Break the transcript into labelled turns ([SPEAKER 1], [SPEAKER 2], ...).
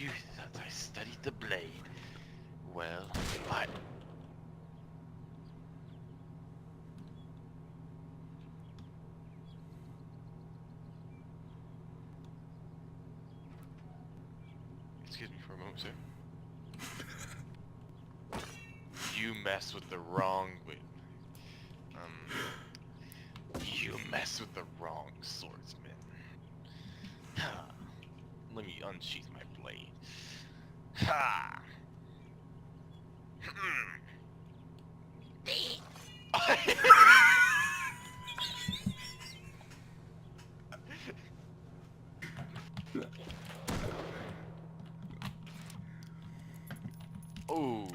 [SPEAKER 1] youth that I studied the blade. Well, I... Excuse me for a moment, sir. You mess with the wrong... Wait. You mess with the wrong swordsman. Let me unsheath my blade. Ha! Oh.